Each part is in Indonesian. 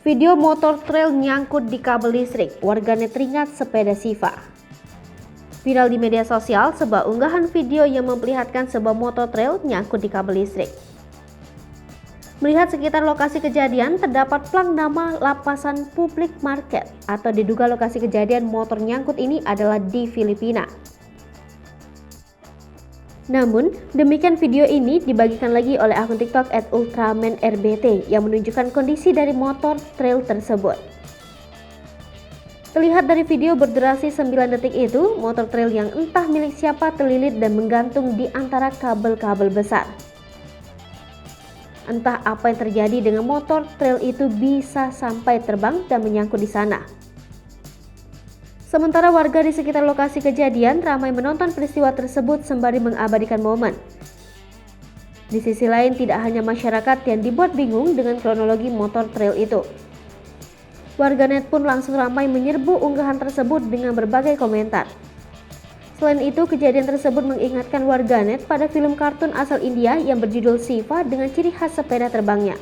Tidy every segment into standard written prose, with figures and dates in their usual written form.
Video motor trail nyangkut di kabel listrik, warganet teringat sepeda Siva. Viral di media sosial sebuah unggahan video yang memperlihatkan sebuah motor trail nyangkut di kabel listrik. Melihat sekitar lokasi kejadian, terdapat plang nama Lapasan Public Market atau diduga lokasi kejadian motor nyangkut ini adalah di Filipina. Namun, demikian video ini dibagikan lagi oleh akun TikTok @ultramenRBT yang menunjukkan kondisi dari motor trail tersebut. Terlihat dari video berdurasi 9 detik itu, motor trail yang entah milik siapa terlilit dan menggantung di antara kabel-kabel besar. Entah apa yang terjadi dengan motor trail itu bisa sampai terbang dan menyangkut di sana. Sementara warga di sekitar lokasi kejadian ramai menonton peristiwa tersebut sembari mengabadikan momen. Di sisi lain, tidak hanya masyarakat yang dibuat bingung dengan kronologi motor trail itu. Warganet pun langsung ramai menyerbu unggahan tersebut dengan berbagai komentar. Selain itu, kejadian tersebut mengingatkan warganet pada film kartun asal India yang berjudul Siva dengan ciri khas sepeda terbangnya.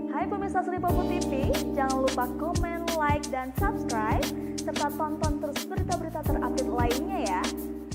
Hai pemirsa Sri Popo TV, jangan lupa komen, like, dan subscribe, serta tonton terus berita-berita terupdate lainnya ya.